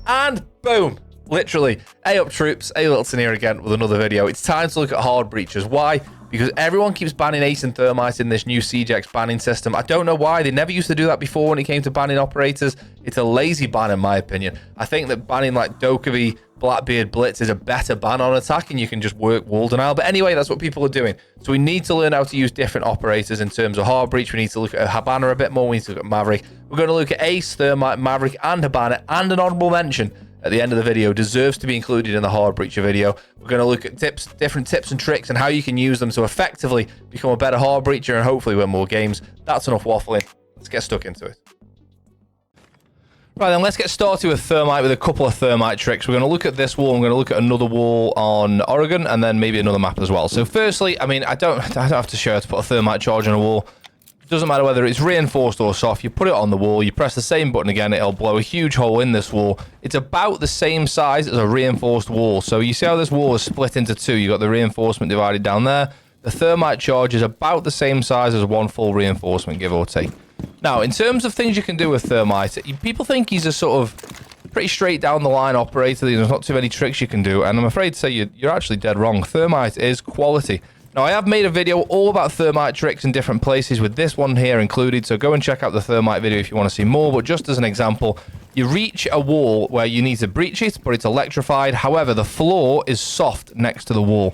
And boom, literally, A up troops, ALYTTLETON here again with another video. It's time to look at hard breaches. Why? Because everyone keeps banning Ace and Thermite in this new CGX banning system. I don't know why. They never used to do that before when it came to banning operators. It's a lazy ban in my opinion. I think that banning like Dokkaev, Blackbeard, Blitz is a better ban on attack and you can just work wall denial. But anyway, that's what people are doing. So we need to learn how to use different operators in terms of hard breach. We need to look at Habana a bit more. We need to look at Maverick. We're going to look at Ace, Thermite, Maverick, and Habana, and an honorable mention at the end of the video deserves to be included in the hard breacher video. We're going to look at different tips and tricks and how you can use them to effectively become a better hard breacher and hopefully win more games. That's enough waffling. Let's get stuck into it. Right then, let's get started with Thermite with a couple of Thermite tricks. We're going to look at this wall. I'm going to look at another wall on Oregon and then maybe another map as well. So firstly, I mean, I don't have to show how to put a Thermite charge on a wall. It doesn't matter whether it's reinforced or soft. You put it on the wall, you press the same button again, it'll blow a huge hole in this wall. It's about the same size as a reinforced wall. So you see how this wall is split into two. You've got the reinforcement divided down there. The Thermite charge is about the same size as one full reinforcement, give or take. Now, in terms of things you can do with Thermite, people think he's a sort of pretty straight down the line operator. There's not too many tricks you can do, and I'm afraid to say you're actually dead wrong. Thermite is quality. Now, I have made a video all about Thermite tricks in different places with this one here included, so go and check out the Thermite video if you want to see more. But just as an example, you reach a wall where you need to breach it, but it's electrified. However, the floor is soft next to the wall.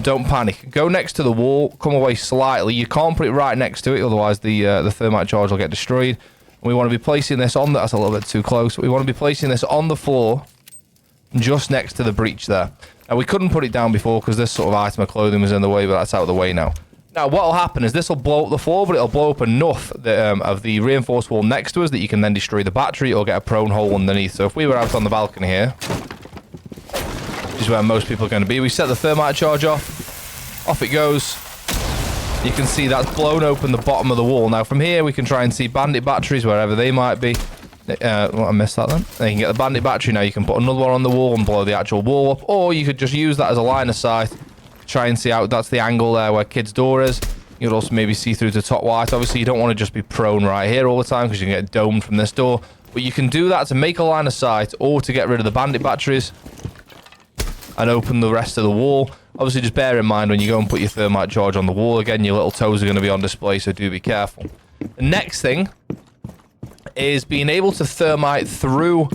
Don't panic. Go next to the wall, come away slightly. You can't put it right next to it, otherwise the Thermite charge will get destroyed. We want to be placing this on that's a little bit too close. We want to be placing this on the floor just next to the breach there. Now, we couldn't put it down before because this sort of item of clothing was in the way, but that's out of the way now. Now, what will happen is this will blow up the floor, but it'll blow up enough that, of the reinforced wall next to us that you can then destroy the battery or get a prone hole underneath. So if we were out on the balcony here, which is where most people are going to be, we set the Thermite charge off. Off it goes. You can see that's blown open the bottom of the wall. Now, from here, we can try and see bandit batteries wherever they might be. I missed that then. You can get the bandit battery now. You can put another one on the wall and blow the actual wall up, or you could just use that as a line of sight. Try and see out. That's the angle there where kid's door is. You could also maybe see through to top white. Obviously, you don't want to just be prone right here all the time because you can get domed from this door. But you can do that to make a line of sight or to get rid of the bandit batteries and open the rest of the wall. Obviously, just bear in mind when you go and put your Thermite charge on the wall again, your little toes are going to be on display, so do be careful. The next thing is being able to Thermite through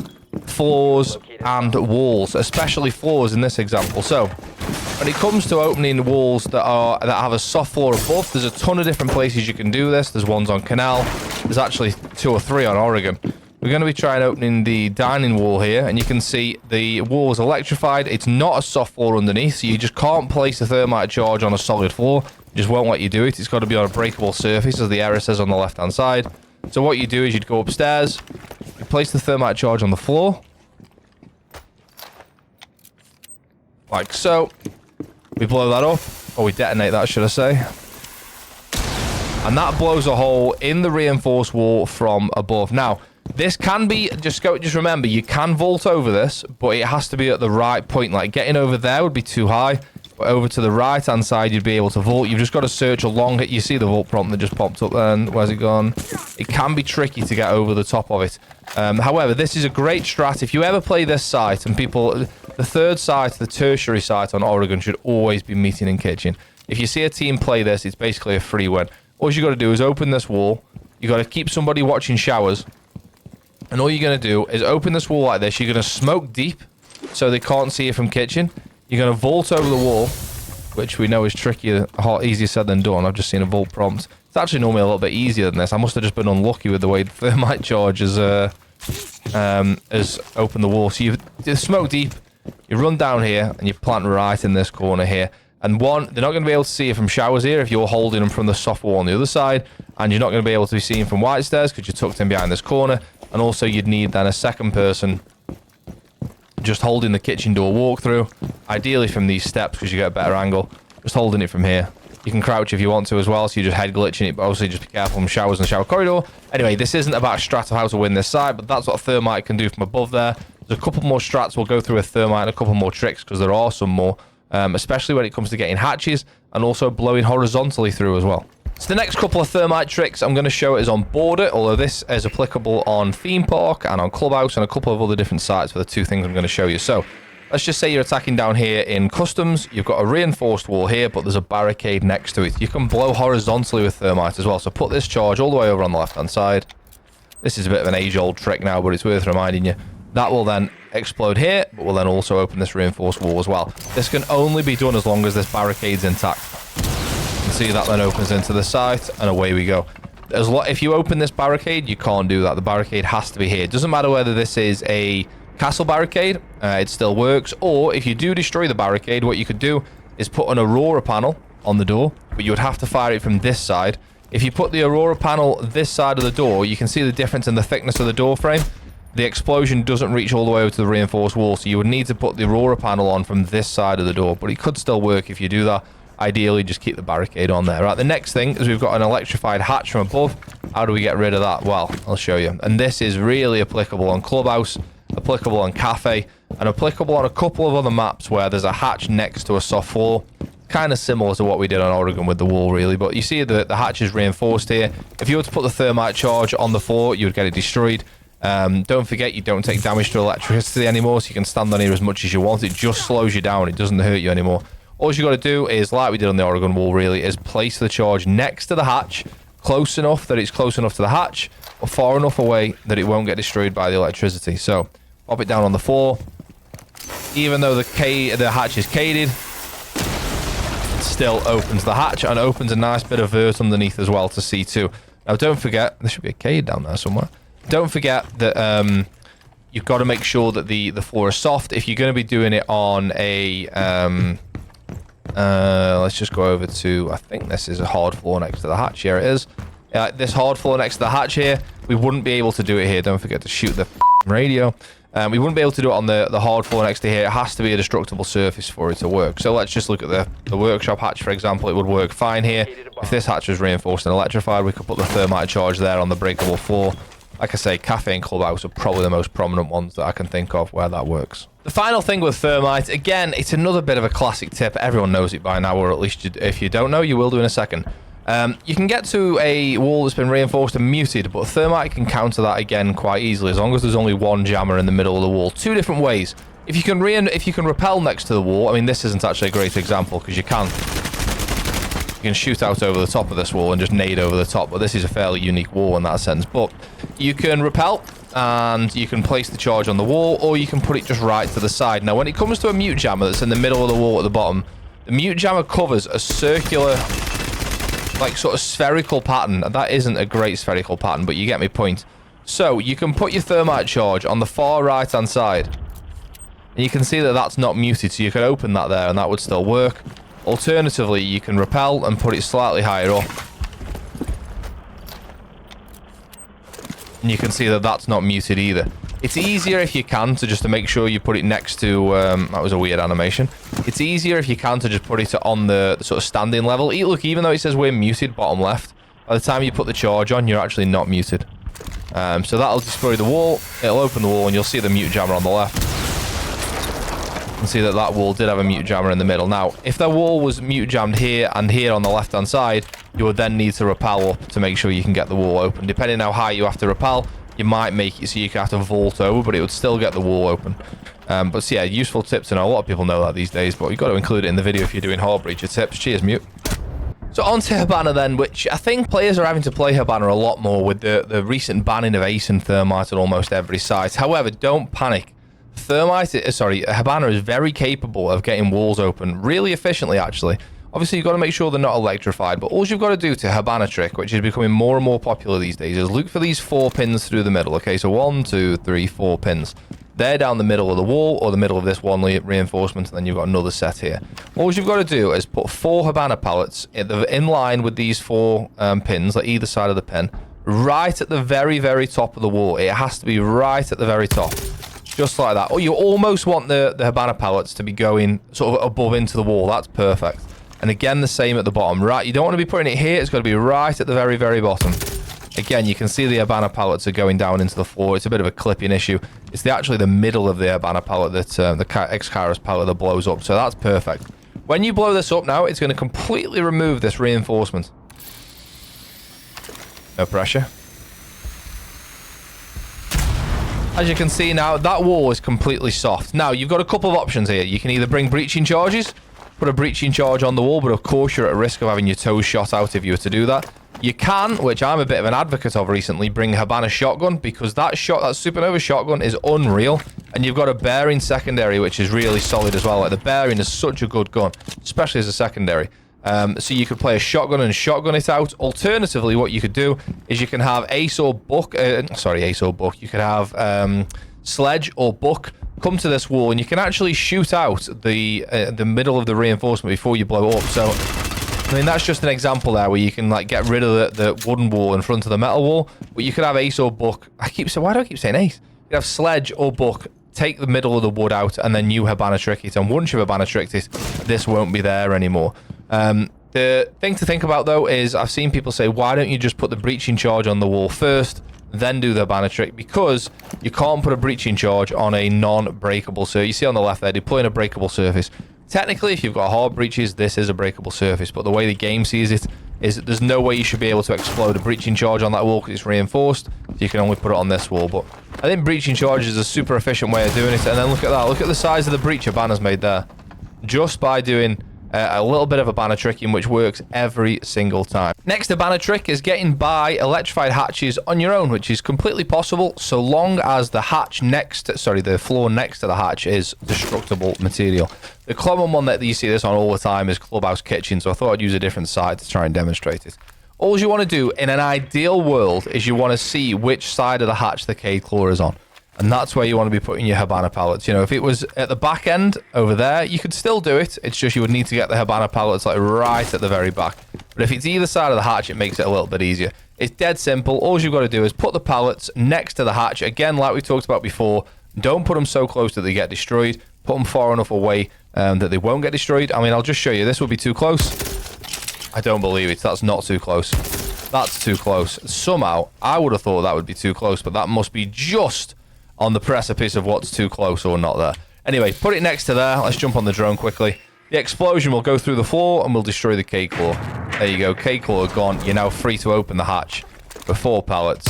floors and walls, especially floors in this example. So when it comes to opening walls that have a soft floor above, there's a ton of different places you can do this. There's ones on Canal. There's actually 2 or 3 on Oregon. We're going to be trying opening the dining wall here, and you can see the wall is electrified. It's not a soft floor underneath, so you just can't place a Thermite charge on a solid floor. It just won't let you do it. It's got to be on a breakable surface, as the error says on the left-hand side. So what you do is you'd go upstairs, you place the Thermite charge on the floor, like so. We blow that up, or we detonate that, should I say. And that blows a hole in the reinforced wall from above. Now, this can be, just remember, you can vault over this, but it has to be at the right point. Like, getting over there would be too high. But over to the right-hand side, you'd be able to vault. You've just got to search along it. You see the vault prompt that just popped up then. Where's it gone? It can be tricky to get over the top of it. However, this is a great strat. If you ever play this site, and people, the third site, the tertiary site on Oregon should always be meeting in kitchen. If you see a team play this, it's basically a free win. All you got to do is open this wall. You got to keep somebody watching showers. And all you're going to do is open this wall like this. You're going to smoke deep so they can't see you from kitchen. You're going to vault over the wall, which we know is trickier, easier said than done. I've just seen a vault prompt. It's actually normally a little bit easier than this. I must have just been unlucky with the way the Thermite charge has opened the wall. So you smoke deep, you run down here, and you plant right in this corner here. And one, they're not going to be able to see you from showers here if you're holding them from the soft wall on the other side. And you're not going to be able to be seen from white stairs because you're tucked in behind this corner. And also you'd need then a second person just holding the kitchen door walkthrough, ideally from these steps because you get a better angle. Just holding it from here. You can crouch if you want to as well, so you just head glitching it, but obviously just be careful from showers and shower corridor. Anyway, this isn't about a strat of how to win this side, but that's what Thermite can do from above there. There's a couple more strats we'll go through with Thermite and a couple more tricks because there are some more. especially when it comes to getting hatches and also blowing horizontally through as well. So the next couple of thermite tricks I'm going to show is on Border, although this is applicable on Theme Park and on Clubhouse and a couple of other different sites for the two things I'm going to show you. So let's just say you're attacking down here in Customs. You've got a reinforced wall here, but there's a barricade next to it. You can blow horizontally with thermite as well. So put this charge all the way over on the left-hand side. This is a bit of an age-old trick now, but it's worth reminding you. That will then explode here, but will then also open this reinforced wall as well. This can only be done as long as this barricade's intact. You can see that then opens into the site, and away we go. If you open this barricade, you can't do that. The barricade has to be here. It doesn't matter whether this is a castle barricade, it still works. Or if you do destroy the barricade, what you could do is put an Aurora panel on the door, but you would have to fire it from this side. If you put the Aurora panel this side of the door, you can see the difference in the thickness of the door frame. The explosion doesn't reach all the way over to the reinforced wall, so you would need to put the Aurora panel on from this side of the door, but it could still work if you do that. Ideally, just keep the barricade on there. Right, the next thing is we've got an electrified hatch from above. How do we get rid of that? Well, I'll show you. And this is really applicable on Clubhouse, applicable on Cafe, and applicable on a couple of other maps where there's a hatch next to a soft floor. Kind of similar to what we did on Oregon with the wall, really. But you see the hatch is reinforced here. If you were to put the thermite charge on the floor, you would get it destroyed. Don't forget, you don't take damage to electricity anymore, so you can stand on here as much as you want. It just slows you down. It doesn't hurt you anymore. All you got to do is, like we did on the Oregon wall, really, is place the charge next to the hatch, close enough that it's close enough to the hatch, or far enough away that it won't get destroyed by the electricity. So, pop it down on the floor. Even though the hatch is caded, it still opens the hatch and opens a nice bit of vert underneath as well to see too. Now, don't forget, there should be a cade down there somewhere. Don't forget that you've got to make sure that the floor is soft. If you're going to be doing it on a... let's just go over to, I think this is a hard floor next to the hatch. Here it is. This hard floor next to the hatch here, we wouldn't be able to do it here. Don't forget to shoot the radio. We wouldn't be able to do it on the hard floor next to here. It has to be a destructible surface for it to work. So let's just look at the workshop hatch, for example. It would work fine here. If this hatch was reinforced and electrified, we could put the thermite charge there on the breakable floor. Like I say, Cafe and Clubhouse are probably the most prominent ones that I can think of where that works. The final thing with thermite, again, it's another bit of a classic tip. Everyone knows it by now, or at least if you don't know, you will do in a second. You can get to a wall that's been reinforced and muted, but thermite can counter that again quite easily, as long as there's only one jammer in the middle of the wall. Two different ways. If you can rappel next to the wall, I mean, this isn't actually a great example, because you can shoot out over the top of this wall and just nade over the top, but this is a fairly unique wall in that sense. But you can rappel, and you can place the charge on the wall, or you can put it just right to the side. Now, when it comes to a mute jammer that's in the middle of the wall at the bottom, the mute jammer covers a circular, like, sort of spherical pattern. That isn't a great spherical pattern, but you get my point. So you can put your thermite charge on the far right hand side, and you can see that that's not muted, so you can open that there and that would still work. Alternatively, you can rappel and put it slightly higher up, and you can see that that's not muted either. It's easier if you can to make sure you put it next to, that was a weird animation. It's easier if you can to just put it on the sort of standing level. Look, even though it says we're muted, bottom left, by the time you put the charge on, you're actually not muted. So that'll destroy the wall, it'll open the wall, and you'll see the mute jammer on the left. You can see that that wall did have a mute jammer in the middle. Now, if the wall was mute jammed here and here on the left-hand side, you would then need to rappel up to make sure you can get the wall open. Depending on how high you have to rappel, you might make it so you can have to vault over, but it would still get the wall open. But so yeah, useful tips to know. A lot of people know that these days, but you've got to include it in the video if you're doing hard breacher tips. Cheers, mute. So on to Habana then, which I think players are having to play Habana a lot more with the recent banning of Ace and Thermite on almost every site. However, don't panic. Habana is very capable of getting walls open really efficiently, actually. Obviously, you've got to make sure they're not electrified, but all you've got to do to Habana trick, which is becoming more and more popular these days, is look for these 4 pins through the middle. Okay, so 1, 2, 3, 4 pins. They're down the middle of the wall, or the middle of this one reinforcement, and then you've got another set here. All you've got to do is put 4 Habana pallets in line with these 4 pins, like either side of the pin, right at the very, very top of the wall. It has to be right at the very top. Just like that. Or you almost want the Habana pallets to be going sort of above into the wall. That's perfect. And again, the same at the bottom. Right, you don't want to be putting it here. It's got to be right at the very, very bottom. Again, you can see the Habana pallets are going down into the floor. It's a bit of a clipping issue. It's actually the middle of the Habana pallet that the X-Kairos pallet that blows up. So that's perfect. When you blow this up now, it's going to completely remove this reinforcement. No pressure. As you can see now, that wall is completely soft. Now, you've got a couple of options here. You can either bring breaching charges, put a breaching charge on the wall, but of course you're at risk of having your toes shot out if you were to do that. You can, which I'm a bit of an advocate of recently, bring Habana shotgun, because that supernova shotgun is unreal, and you've got a bearing secondary which is really solid as well. Like, the bearing is such a good gun, especially as a secondary. So you could play a shotgun and shotgun it out. Alternatively, what you could do is you can have Ace or Buck. Ace or Buck. You could have Sledge or Buck come to this wall, and you can actually shoot out the middle of the reinforcement before you blow up. So, I mean, that's just an example there where you can like get rid of the wooden wall in front of the metal wall. But you could have Ace or Buck. Why do I keep saying Ace? You could have Sledge or Buck. Take the middle of the wood out, and then you Habana trick it. And once you Habana tricked it, this won't be there anymore. The thing to think about, though, is I've seen people say, why don't you just put the breaching charge on the wall first, then do the Habana trick? Because you can't put a breaching charge on a non-breakable surface. You see on the left there, deploying a breakable surface. Technically, if you've got hard breaches, this is a breakable surface, but the way the game sees it is that there's no way you should be able to explode a breaching charge on that wall because it's reinforced, so you can only put it on this wall. But I think breaching charge is a super efficient way of doing it. And then look at that. Look at the size of the breach Habana's made there. Just by doing a little bit of Habana tricking, which works every single time. Next Habana trick is getting by electrified hatches on your own, which is completely possible so long as the the floor next to the hatch is destructible material. The common one that you see this on all the time is Clubhouse Kitchen, so I thought I'd use a different side to try and demonstrate it. All you want to do in an ideal world is you want to see which side of the hatch the Cade Claw is on. And that's where you want to be putting your Habana pallets. You know, if it was at the back end over there, you could still do it. It's just you would need to get the Habana pallets like right at the very back. But if it's either side of the hatch, it makes it a little bit easier. It's dead simple. All you've got to do is put the pallets next to the hatch. Again, like we talked about before, don't put them so close that they get destroyed. Put them far enough away that they won't get destroyed. I mean, I'll just show you. This would be too close. I don't believe it. That's not too close. That's too close. Somehow, I would have thought that would be too close, but that must be just on the precipice of what's too close or not there. Anyway, put it next to there. Let's jump on the drone quickly. The explosion will go through the floor and will destroy the Cade Claw. There you go. Cade Claw are gone. You're now free to open the hatch for 4 pallets.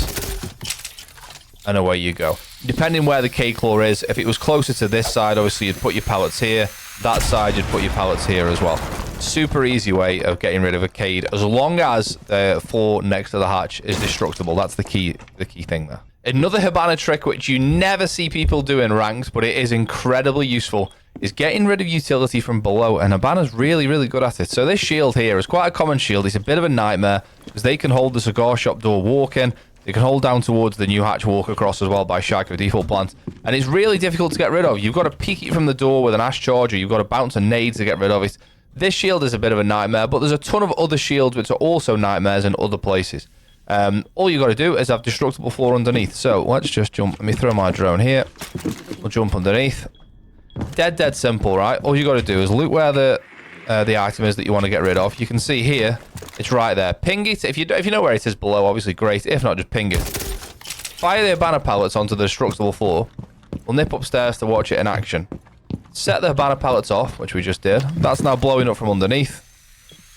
And away you go. Depending where the Cade Claw is, if it was closer to this side, obviously you'd put your pallets here. That side, you'd put your pallets here as well. Super easy way of getting rid of a Cade, as long as the floor next to the hatch is destructible. That's the key thing there. Another Habana trick, which you never see people do in ranks, but it is incredibly useful, is getting rid of utility from below, and Habana's really, really good at it. So this shield here is quite a common shield. It's a bit of a nightmare, because they can hold the cigar shop door walk-in. They can hold down towards the new hatch walk across as well by Shack of Default Plant. And it's really difficult to get rid of. You've got to peek it from the door with an ash charge, or you've got to bounce a nade to get rid of it. This shield is a bit of a nightmare, but there's a ton of other shields which are also nightmares in other places. All you got to do is have destructible floor underneath. So let's just jump. Let me throw my drone here. We'll jump underneath. Dead simple, right? All you got to do is loot where the item is that you want to get rid of. You can see here, it's right there. Ping it. If you know where it is below, obviously great. If not, just ping it. Fire the Habana pallets onto the destructible floor. We'll nip upstairs to watch it in action. Set the Habana pallets off, which we just did. That's now blowing up from underneath.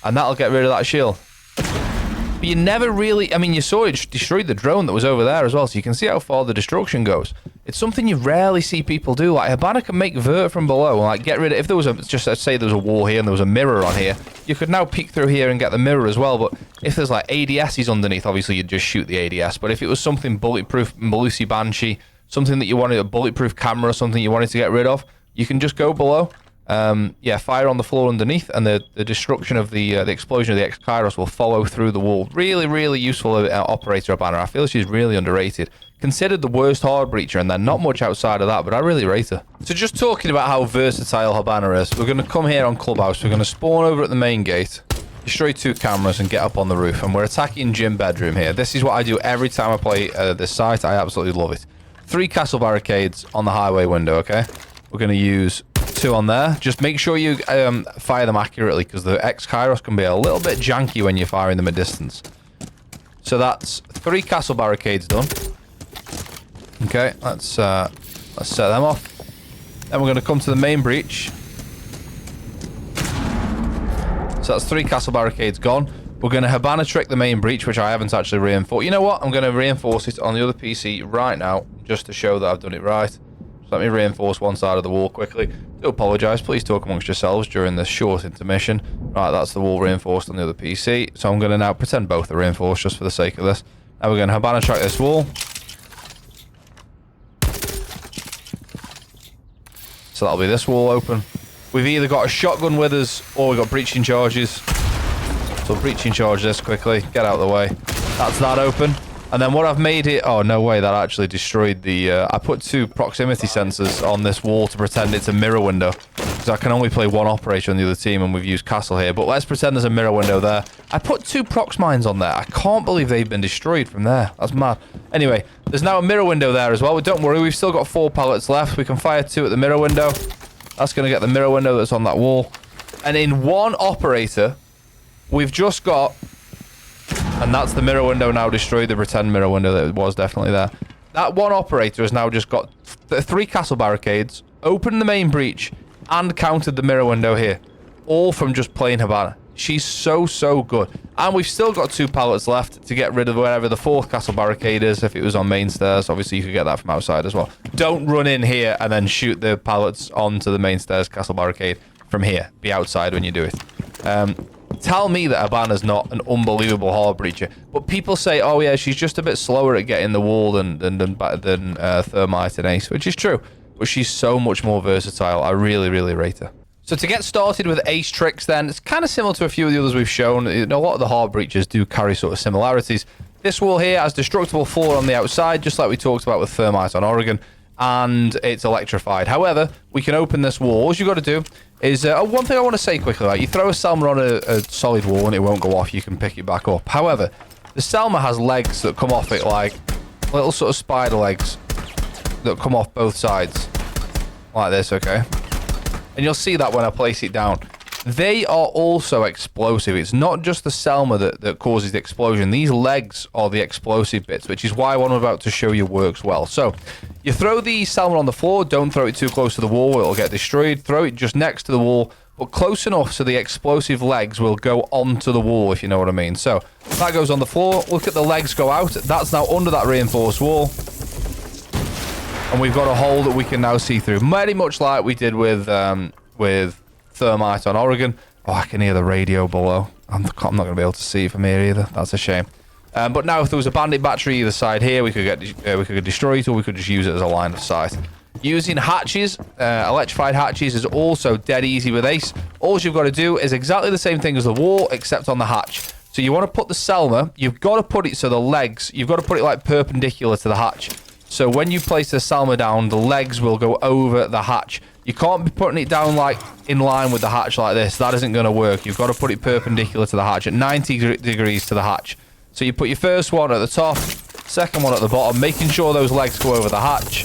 And that'll get rid of that shield. But you never really... I mean, you saw it destroyed the drone that was over there as well, so you can see how far the destruction goes. It's something you rarely see people do. Like, Habana can make vert from below. Like, get rid of... If there was a... Just let's say there was a wall here and there was a mirror on here, you could now peek through here and get the mirror as well. But if there's, like, ADSs underneath, obviously you'd just shoot the ADS. But if it was something bulletproof, Malusi Banshee, something that you wanted, a bulletproof camera, something you wanted to get rid of, you can just go below. Yeah, fire on the floor underneath, and the destruction of the explosion of the X-Kairos will follow through the wall. Really, really useful operator Habana. I feel she's really underrated. Considered the worst hard breacher, and then not much outside of that, but I really rate her. So just talking about how versatile Habana is, we're going to come here on Clubhouse. We're going to spawn over at the main gate, destroy 2 cameras, and get up on the roof. And we're attacking gym bedroom here. This is what I do every time I play this site. I absolutely love it. 3 castle barricades on the highway window, okay? We're going to use 2 on there. Just make sure you fire them accurately, because the X-Kairos can be a little bit janky when you're firing them at distance. So that's 3 castle barricades done. Okay, let's set them off. Then we're going to come to the main breach. So that's 3 castle barricades gone. We're going to Habana trick the main breach, which I haven't actually reinforced. You know what? I'm going to reinforce it on the other PC right now, just to show that I've done it right. So let me reinforce one side of the wall quickly. Do apologise. Please talk amongst yourselves during this short intermission. Right, that's the wall reinforced on the other PC. So I'm going to now pretend both are reinforced just for the sake of this. Now we're going to Habana track this wall. So that'll be this wall open. We've either got a shotgun with us or we've got breaching charges. So breaching charge this quickly. Get out of the way. That's that open. And then what I've made it... Oh, no way. That actually destroyed the... I put 2 proximity sensors on this wall to pretend it's a mirror window. Because I can only play 1 operator on the other team and we've used castle here. But let's pretend there's a mirror window there. I put 2 prox mines on there. I can't believe they've been destroyed from there. That's mad. Anyway, there's now a mirror window there as well. But don't worry. We've still got 4 pallets left. We can fire 2 at the mirror window. That's going to get the mirror window that's on that wall. And in 1 operator... We've just got, and that's the mirror window now destroyed, the pretend mirror window that was definitely there. That 1 operator has now just got 3 castle barricades, opened the main breach, and countered the mirror window here. All from just playing Habana. She's so good. And we've still got 2 pallets left to get rid of wherever the 4th castle barricade is. If it was on main stairs, obviously you could get that from outside as well. Don't run in here and then shoot the pallets onto the main stairs castle barricade from here. Be outside when you do it. Tell me that Habana's not an unbelievable hard breacher. But people say, oh yeah, she's just a bit slower at getting the wall than Thermite and Ace, which is true. But she's so much more versatile. I really rate her. So to get started with Ace tricks then, it's kind of similar to a few of the others we've shown. A lot of the hard breachers do carry sort of similarities. This wall here has destructible floor on the outside, just like we talked about with Thermite on Oregon. And it's electrified. However, we can open this wall. All you've got to do is... one thing I want to say quickly, right? You throw a Selma on a solid wall and it won't go off. You can pick it back up. However, the Selma has legs that come off it like little sort of spider legs that come off both sides. Like this, okay? And you'll see that when I place it down. They are also explosive. It's not just the Selma that causes the explosion. These legs are the explosive bits, which is why what I'm about to show you works well. So, you throw the Selma on the floor. Don't throw it too close to the wall. It'll get destroyed. Throw it just next to the wall, but close enough so the explosive legs will go onto the wall, if you know what I mean. So, that goes on the floor. Look at the legs go out. That's now under that reinforced wall. And we've got a hole that we can now see through. Very much like we did with Thermite on Oregon. Oh, I can hear the radio below. I'm not going to be able to see from here either. That's a shame. But now if there was a bandit battery either side here, we could destroy it, or we could just use it as a line of sight. Using hatches, electrified hatches, is also dead easy with Ace. All you've got to do is exactly the same thing as the wall, except on the hatch. So you want to put the Selma, you've got to put it so the legs, you've got to put it like perpendicular to the hatch. So when you place the Selma down, the legs will go over the hatch. You can't be putting it down like in line with the hatch like this. That isn't going to work. You've got to put it perpendicular to the hatch at 90 degrees to the hatch. So you put your first one at the top, second one at the bottom, making sure those legs go over the hatch.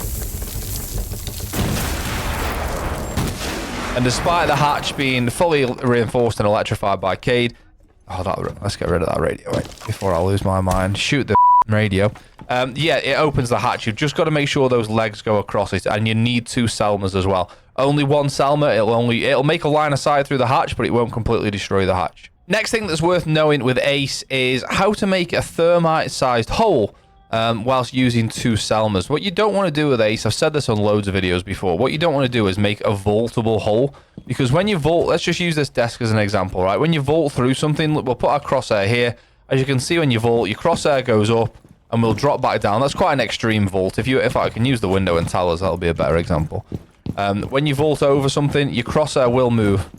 And despite the hatch being fully reinforced and electrified by Cade... Oh, let's get rid of that radio before I lose my mind. Shoot the radio. Yeah, it opens the hatch. You've just got to make sure those legs go across it, and you need 2 Selmas as well. Only one Selma, it'll make a line of sight through the hatch, but it won't completely destroy the hatch. Next thing that's worth knowing with Ace is how to make a Thermite-sized hole whilst using 2 Selmas. What you don't want to do with Ace, I've said this on loads of videos before, what you don't want to do is make a vaultable hole, because when you vault, let's just use this desk as an example, right? When you vault through something, we'll put our crosshair here. As you can see, when you vault, your crosshair goes up and will drop back down. That's quite an extreme vault. If I can use the window and towers, that'll be a better example. When you vault over something, your crosshair will move.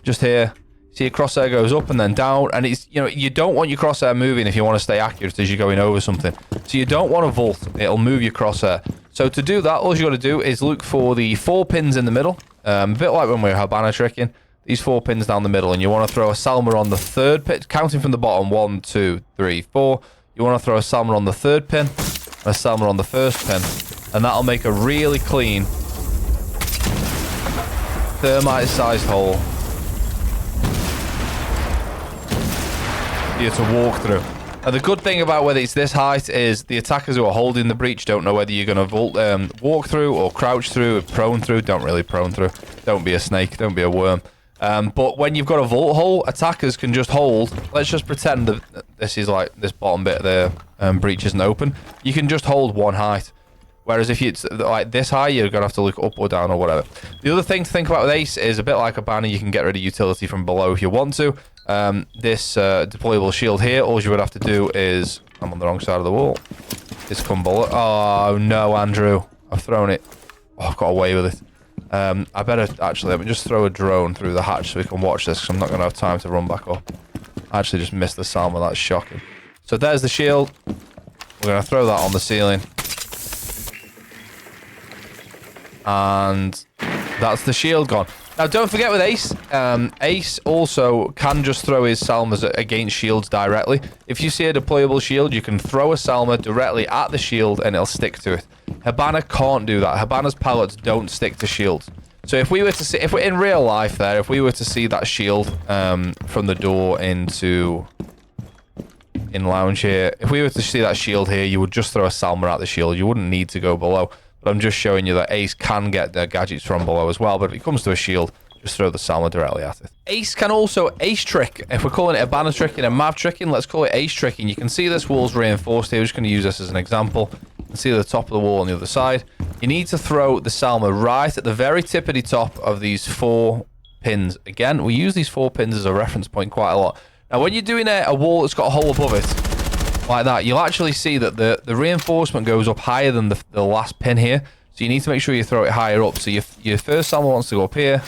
Just here. See, your crosshair goes up and then down, and it's, you know, you don't want your crosshair moving if you want to stay accurate as you're going over something. So you don't want to vault. It'll move your crosshair. So to do that, all you got to do is look for the 4 pins in the middle. A bit like when we were Habana tricking. These 4 pins down the middle, and you want to throw a Selma on the 3rd pin, counting from the bottom. 1, 2, 3, 4. You want to throw a Selma on the 3rd pin, and a Selma on the 1st pin, and that'll make a really clean Thermite-sized hole for you to walk through. And the good thing about whether it's this height is the attackers who are holding the breach don't know whether you're going to walk through or crouch through or prone through. Don't really prone through. Don't be a snake. Don't be a worm. But when you've got a vault hole, attackers can just hold. Let's just pretend that this is like this bottom bit of the breach isn't open. You can just hold one height. Whereas if it's like this high, you're going to have to look up or down or whatever. The other thing to think about with Ace is a bit like Habana, you can get rid of utility from below if you want to. This deployable shield here, all you would have to do is... I'm on the wrong side of the wall. It's come below. Oh, no, Andrew. I've thrown it. Oh, I've got away with it. I better... Actually, let me just throw a drone through the hatch so we can watch this, because I'm not going to have time to run back up. I actually just missed the Salma. That's shocking. So there's the shield. We're going to throw that on the ceiling. And that's the shield gone. Now, don't forget with Ace, Ace also can just throw his Salmas against shields directly. If you see a deployable shield, you can throw a Salma directly at the shield and it'll stick to it. Habana can't do that. Habana's pallets don't stick to shields. So if we were to see, if we're in real life there, if we were to see that shield from the door into... in lounge here, if we were to see that shield here, you would just throw a Salma at the shield. You wouldn't need to go below. But I'm just showing you that Ace can get their gadgets from below as well. But if it comes to a shield, just throw the Salma directly at it. Ace can also Ace trick. If we're calling it Habana tricking and Mav tricking, let's call it Ace tricking. You can see this wall's reinforced here. We're just going to use this as an example. You can see the top of the wall on the other side. You need to throw the Salma right at the very tippity top of these 4 pins. Again, we use these 4 pins as a reference point quite a lot. Now, when you're doing a wall that's got a hole above it, like that, you'll actually see that the reinforcement goes up higher than the last pin here. So you need to make sure you throw it higher up. So your first Salma wants to go up here,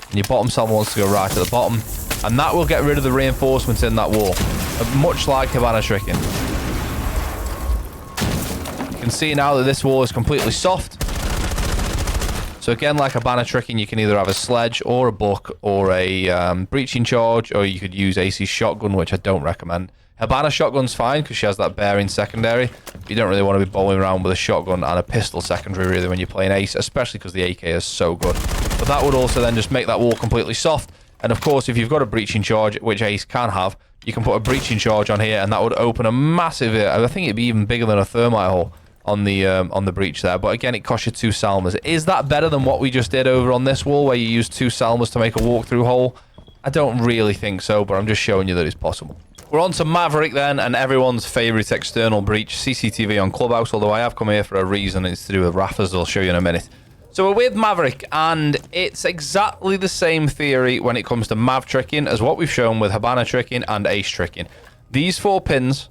and your bottom Salma wants to go right at the bottom. And that will get rid of the reinforcements in that wall, much like Habana tricking. You can see now that this wall is completely soft. So again, like Habana tricking, you can either have a sledge or a buck or a breaching charge, or you could use Ace's shotgun, which I don't recommend. Habana shotgun's fine because she has that bearing secondary. You don't really want to be bowling around with a shotgun and a pistol secondary really when you're playing Ace, especially because the AK is so good. But that would also then just make that wall completely soft. And of course, if you've got a breaching charge, which Ace can have, you can put a breaching charge on here and that would open a massive... I think it'd be even bigger than a thermite hole on the breach there. But again, it costs you 2 Salmas. Is that better than what we just did over on this wall where you use 2 Salmas to make a walkthrough hole? I don't really think so, but I'm just showing you that it's possible. We're on to Maverick then, and everyone's favourite external breach, CCTV on Clubhouse, although I have come here for a reason. It's to do with Raffers, I'll show you in a minute. So we're with Maverick, and it's exactly the same theory when it comes to Mav tricking as what we've shown with Habana tricking and Ace tricking. These 4 pins,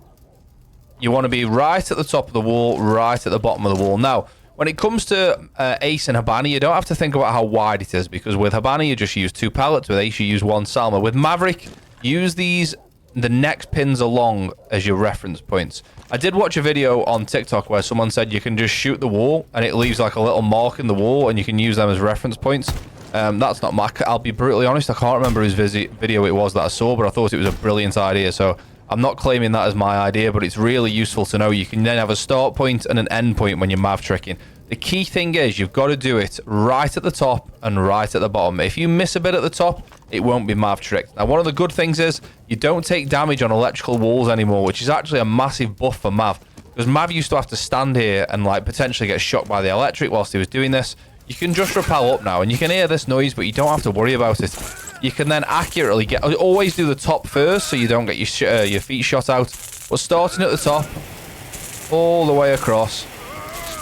you want to be right at the top of the wall, right at the bottom of the wall. Now, when it comes to Ace and Habana, you don't have to think about how wide it is, because with Habana, you just use 2 pallets. With Ace, you use 1 Salma. With Maverick, use the next pins along as your reference points. I did watch a video on TikTok where someone said you can just shoot the wall and it leaves like a little mark in the wall and you can use them as reference points. That's not my... I'll be brutally honest, I can't remember whose video it was that I saw, but I thought it was a brilliant idea. So I'm not claiming that as my idea, but it's really useful to know. You can then have a start point and an end point when you're Mav tricking. The key thing is you've got to do it right at the top and right at the bottom. If you miss a bit at the top, it won't be Mav tricked. Now, one of the good things is you don't take damage on electrical walls anymore, which is actually a massive buff for Mav. Because Mav used to have to stand here and like potentially get shocked by the electric whilst he was doing this. You can just rappel up now, and you can hear this noise, but you don't have to worry about it. You can then accurately get... Always do the top first so you don't get your feet shot out. But starting at the top, all the way across,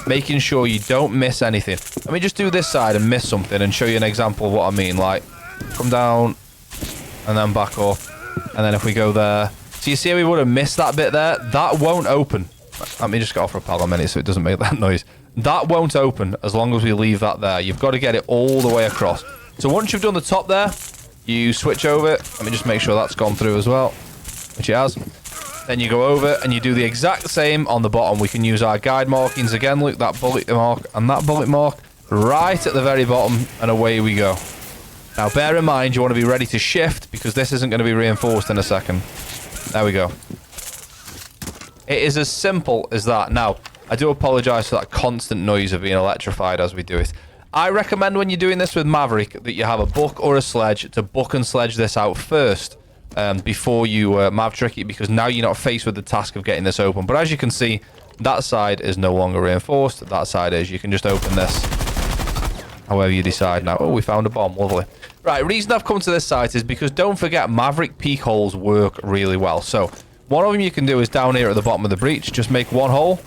making sure you don't miss anything. Let me just do this side and miss something and show you an example of what I mean. Like, come down and then back up. And then if we go there... So you see how we would have missed that bit there? That won't open. Let me just get off rappel a minute so it doesn't make that noise. That won't open as long as we leave that there. You've got to get it all the way across. So once you've done the top there, you switch over. Let me just make sure that's gone through as well, which it has. Then you go over and you do the exact same on the bottom. We can use our guide markings again. Look, that bullet mark and that bullet mark right at the very bottom, and away we go. Now, bear in mind, you want to be ready to shift because this isn't going to be reinforced in a second. There we go. It is as simple as that. Now, I do apologize for that constant noise of being electrified as we do it. I recommend when you're doing this with Maverick that you have a buck or a sledge to buck and sledge this out first before you Mav trick it, because now you're not faced with the task of getting this open. But as you can see, that side is no longer reinforced. That side is. You can just open this however you decide now. Oh, we found a bomb. Lovely. Right, reason I've come to this site is because don't forget Maverick peek holes work really well. So one of them you can do is down here at the bottom of the breach. Just make one hole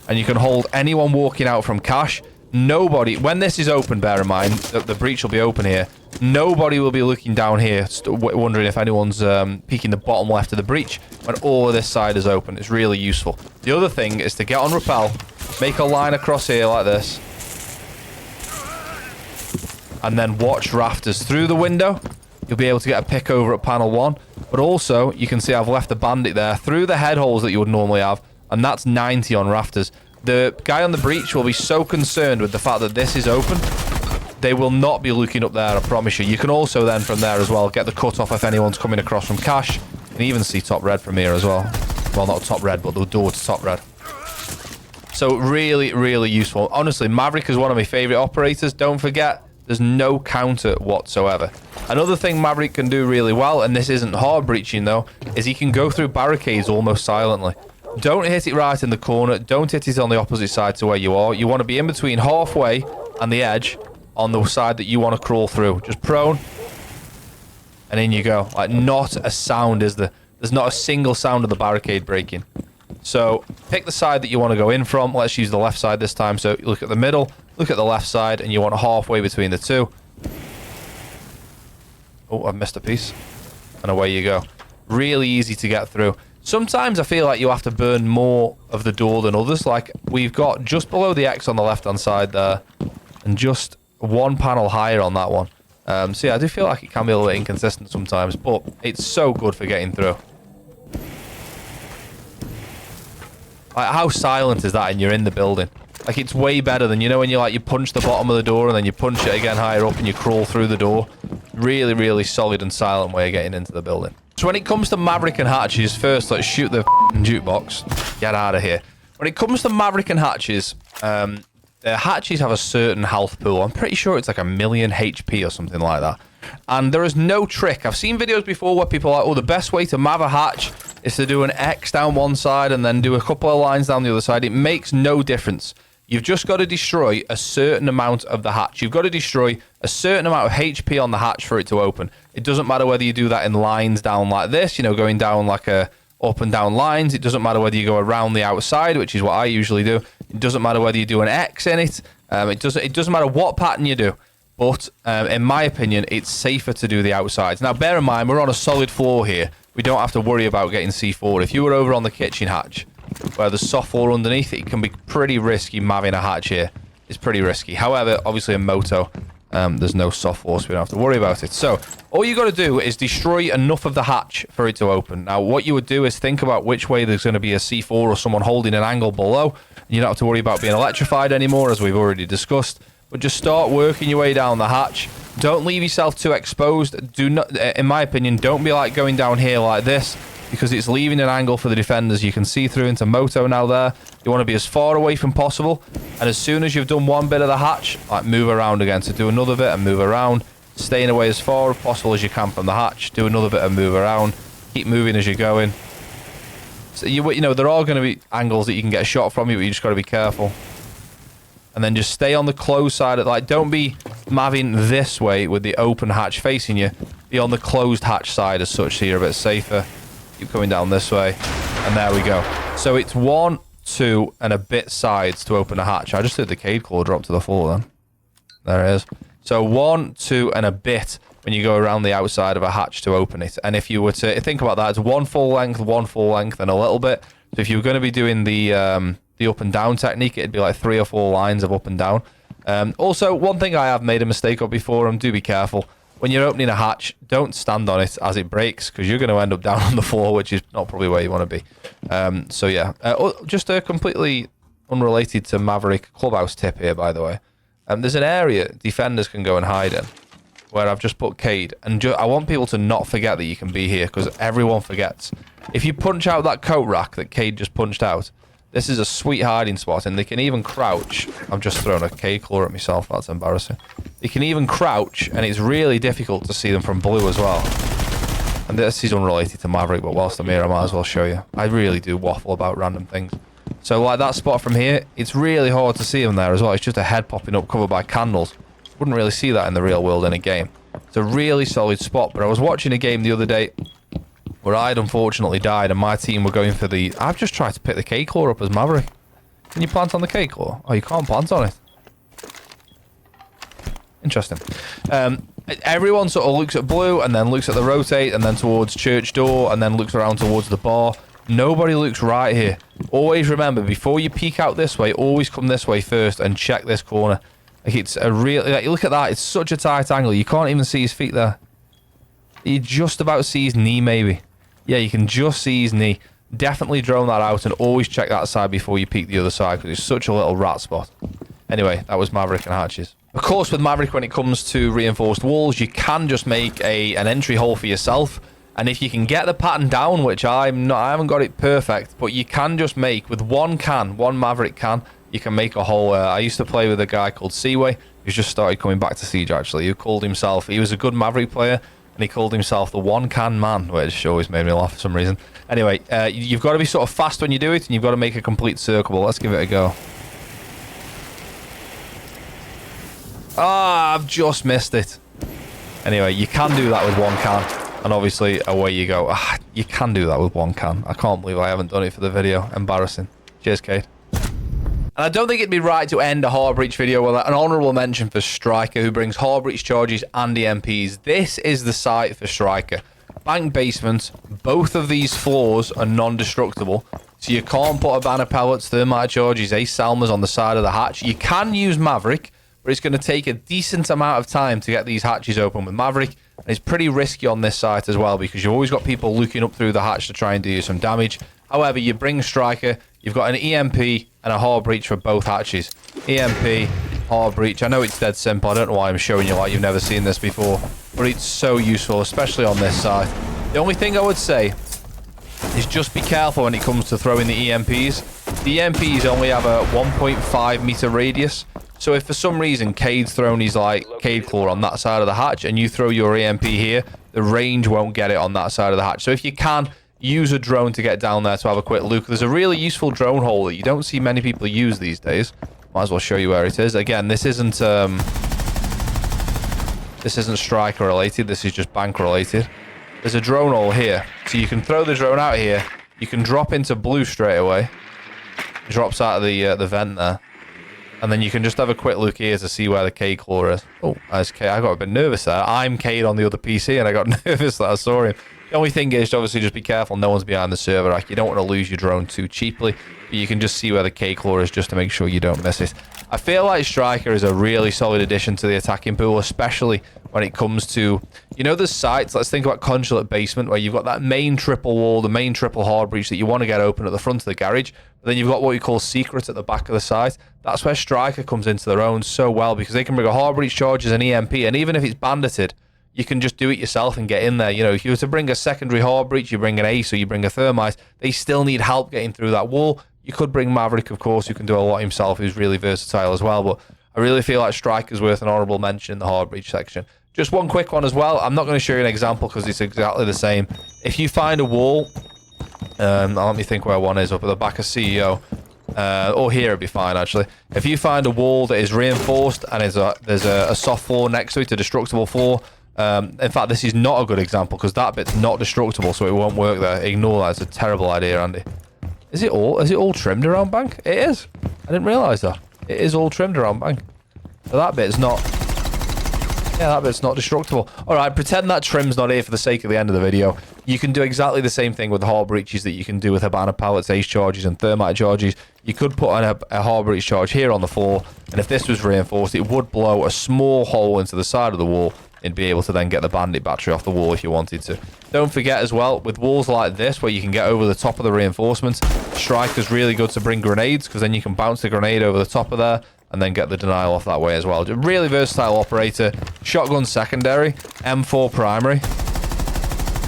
and you can hold anyone walking out from cache. Nobody, when this is open, bear in mind, the breach will be open here. Nobody will be looking down here, wondering if anyone's peeking the bottom left of the breach when all of this side is open. It's really useful. The other thing is to get on rappel, make a line across here like this, and then watch rafters through the window. You'll be able to get a pick over at panel 1. But also, you can see I've left the bandit there through the head holes that you would normally have, and that's 90 on rafters. The guy on the breach will be so concerned with the fact that this is open, they will not be looking up there, I promise you. You can also then, from there as well, get the cutoff if anyone's coming across from cache. You can even see top red from here as well. Well, not top red, but the door to top red. So really, really useful. Honestly, Maverick is one of my favorite operators. Don't forget, there's no counter whatsoever. Another thing Maverick can do really well, and this isn't hard breaching though, is he can go through barricades almost silently. Don't hit it right in the corner. Don't hit it on the opposite side to where you are. You want to be in between halfway and the edge on the side that you want to crawl through. Just prone. And in you go. Like, not a sound is there. There's not a single sound of the barricade breaking. So pick the side that you want to go in from. Let's use the left side this time. So you look at the middle, look at the left side, and you want halfway between the two. Oh, I've missed a piece. And away you go. Really easy to get through. Sometimes I feel like you have to burn more of the door than others. Like, we've got just below the X on the left-hand side there, and just one panel higher on that one. So yeah, I do feel like it can be a little bit inconsistent sometimes, but it's so good for getting through. Like, how silent is that and you're in the building? Like, it's way better than, you know, when you punch the bottom of the door and then you punch it again higher up and you crawl through the door. Really, really solid and silent way of getting into the building. So when it comes to Maverick and hatches, first let's shoot the jukebox. Get out of here. When it comes to Maverick and hatches, the hatches have a certain health pool. I'm pretty sure it's like 1,000,000 HP or something like that. And there is no trick. I've seen videos before where people are like, oh, the best way to mav a hatch is to do an X down one side and then do a couple of lines down the other side. It makes no difference. You've just got to destroy a certain amount of the hatch. You've got to destroy a certain amount of HP on the hatch for it to open. It doesn't matter whether you do that in lines down like this, you know, going down like a up and down lines. It doesn't matter whether you go around the outside, which is what I usually do. It doesn't matter whether you do an X in it. It doesn't matter what pattern you do. But in my opinion, it's safer to do the outsides. Now, bear in mind, we're on a solid floor here. We don't have to worry about getting C4. If you were over on the kitchen hatch, where there's soft floor underneath, it can be pretty risky maving a hatch here. It's pretty risky. However, obviously in Moto, there's no soft floor, so we don't have to worry about it. So all you got to do is destroy enough of the hatch for it to open. Now, what you would do is think about which way there's going to be a C4 or someone holding an angle below. You don't have to worry about being electrified anymore, as we've already discussed. But just start working your way down the hatch. Don't leave yourself too exposed. Do not, in my opinion, don't be like going down here like this, because it's leaving an angle for the defenders. You can see through into Moto now there. You want to be as far away from possible. And as soon as you've done one bit of the hatch, like, move around again. So do another bit and move around. Staying away as far as possible as you can from the hatch. Do another bit and move around. Keep moving as you're going. So you know, there are going to be angles that you can get a shot from you, but you just got to be careful. And then just stay on the closed side. Like, don't be maving this way with the open hatch facing you. Be on the closed hatch side as such, so you're a bit safer. Keep coming down this way. And there we go. So it's 1, 2, and a bit sides to open a hatch. I just did the Cade Claw drop to the floor then. There it is. So 1, 2, and a bit when you go around the outside of a hatch to open it. And if you were to think about that, it's one full length, and a little bit. So if you were going to be doing the up and down technique, it'd be like 3 or 4 lines of up and down. Also, one thing I have made a mistake of before, and do be careful, when you're opening a hatch, don't stand on it as it breaks, because you're going to end up down on the floor, which is not probably where you want to be. So yeah, just a completely unrelated to Maverick clubhouse tip here, by the way. There's an area defenders can go and hide in, where I've just put Cade, and I want people to not forget that you can be here, because everyone forgets. If you punch out that coat rack that Cade just punched out, this is a sweet hiding spot, and they can even crouch. I've just thrown a Cade Claw at myself. That's embarrassing. They can even crouch, and it's really difficult to see them from blue as well. And this is unrelated to Maverick, but whilst I'm here, I might as well show you. I really do waffle about random things. So, like that spot from here, it's really hard to see them there as well. It's just a head popping up covered by candles. Wouldn't really see that in the real world in a game. It's a really solid spot. But I was watching a game the other day where I'd unfortunately died, and my team were going for the... I've just tried to pick the K-Claw up as Maverick. Can you plant on the K-Claw? Oh, you can't plant on it. Interesting. Everyone sort of looks at blue and then looks at the rotate and then towards church door and then looks around towards the bar. Nobody looks right here. Always remember, before you peek out this way, always come this way first and check this corner. Like, it's a real... Like, look at that. It's such a tight angle. You can't even see his feet there. You just about see his knee, maybe. Yeah, you can just see his knee. Definitely drone that out and always check that side before you peek the other side, because it's such a little rat spot. Anyway, that was Maverick and Hatches. Of course, with Maverick, when it comes to reinforced walls, you can just make an entry hole for yourself. And if you can get the pattern down, which I haven't got it perfect, but you can just make, with one Maverick can, you can make a hole. I used to play with a guy called Seaway, who's just started coming back to Siege, actually, who called himself, he was a good Maverick player, and he called himself the one can man, which always made me laugh for some reason. Anyway, you've got to be sort of fast when you do it, and you've got to make a complete circle. Let's give it a go. Ah, I've just missed it. Anyway, you can do that with one can, and obviously away you go. Ah, you can do that with one can. I can't believe I haven't done it for the video. Embarrassing. Cheers, Kate. And I don't think it'd be right to end a hard breach video with an honourable mention for Striker, who brings hard breach charges and EMPs. This is the site for Striker. Bank basement. Both of these floors are non-destructible, so you can't put Habana pellets, thermite charges, Ace Salmas on the side of the hatch. You can use Maverick, but it's going to take a decent amount of time to get these hatches open with Maverick. And it's pretty risky on this site as well, because you've always got people looking up through the hatch to try and do you some damage. However, you bring Striker, you've got an EMP and a hard breach for both hatches. EMP, hard breach. I know it's dead simple. I don't know why I'm showing you like you've never seen this before, but it's so useful, especially on this side. The only thing I would say is just be careful when it comes to throwing the EMPs. The EMPs only have a 1.5 meter radius. So if for some reason Cade's thrown his like Cade Claw on that side of the hatch and you throw your EMP here, the range won't get it on that side of the hatch. So if you can, use a drone to get down there to have a quick look. There's a really useful drone hole that you don't see many people use these days. Might as well show you where it is. Again, this isn't Striker related, this is just bank related. There's a drone hole here. So you can throw the drone out here. You can drop into blue straight away. It drops out of the vent there. And then you can just have a quick look here to see where the Cade Claw is. Oh, there's Cade. I got a bit nervous there. I'm Cade on the other PC, and I got nervous that I saw him. The only thing is, obviously, just be careful. No one's behind the server. Like, you don't want to lose your drone too cheaply. But you can just see where the Cade Claw is just to make sure you don't miss it. I feel like Striker is a really solid addition to the attacking pool, especially when it comes to, you know, the sites. Let's think about Consulate Basement, where you've got that main triple wall, the main triple hard breach that you want to get open at the front of the garage. But then you've got what you call secret at the back of the site. That's where Striker comes into their own so well, because they can bring a hard breach charges and EMP, and even if it's bandited, you can just do it yourself and get in there. You know, if you were to bring a secondary hard breach, you bring an Ace or you bring a Thermite, they still need help getting through that wall. You could bring Maverick, of course, who can do a lot himself, who's really versatile as well, but I really feel like Striker's worth an honourable mention in the hard breach section. Just one quick one as well. I'm not going to show you an example because it's exactly the same. If you find a wall, let me think where one is, up at the back of CEO, or here it'd be fine actually. If you find a wall that is reinforced and there's a soft floor next to it, a destructible floor, in fact this is not a good example because that bit's not destructible, so it won't work there. Ignore that. It's a terrible idea, Andy. Is it all trimmed around bank? It is. I didn't realise that. It is all trimmed around bank. So that bit's not... Yeah, that bit's not destructible. Alright, pretend that trim's not here for the sake of the end of the video. You can do exactly the same thing with the hard breaches that you can do with Habana pallets, Ace charges, and Thermite charges. You could put on a hard breach charge here on the floor, and if this was reinforced, it would blow a small hole into the side of the wall and be able to then get the bandit battery off the wall if you wanted to. Don't forget as well, with walls like this, where you can get over the top of the reinforcements, Striker's really good to bring grenades, because then you can bounce the grenade over the top of there, and then get the denial off that way as well. Really versatile operator. Shotgun secondary, M4 primary.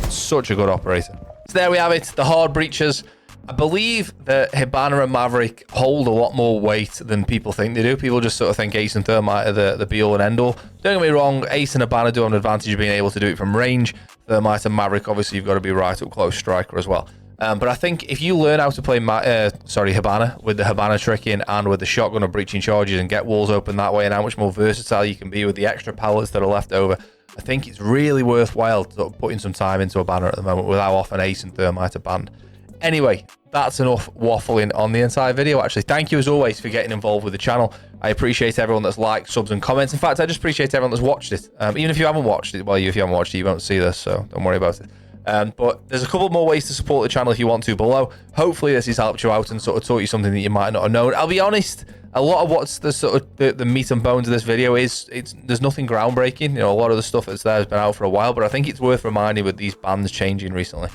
Such a good operator. So there we have it, the hard breaches. I believe that Habana and Maverick hold a lot more weight than people think they do. People just sort of think Ace and Thermite are the be-all and end-all. Don't get me wrong, Ace and Habana do have an advantage of being able to do it from range. Thermite and Maverick, obviously, you've got to be right up close Striker as well. But I think if you learn how to play Habana with the Habana tricking and with the shotgun or breaching charges and get walls open that way, and how much more versatile you can be with the extra pallets that are left over, I think it's really worthwhile sort of putting some time into Habana at the moment with how often Ace and Thermite are banned. Anyway, that's enough waffling on the entire video. Actually, thank you as always for getting involved with the channel. I appreciate everyone that's liked, subs, and comments. In fact, I just appreciate everyone that's watched it. Even if you haven't watched it, well, if you haven't watched it, you won't see this, so don't worry about it. But there's a couple more ways to support the channel if you want to below. Hopefully this has helped you out and sort of taught you something that you might not have known. I'll be honest, a lot of what's the sort of the meat and bones of this video is there's nothing groundbreaking. You know, a lot of the stuff that's there has been out for a while, but I think it's worth reminding with these bans changing recently.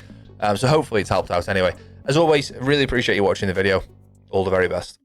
So hopefully it's helped out anyway. As always, really appreciate you watching the video. All the very best.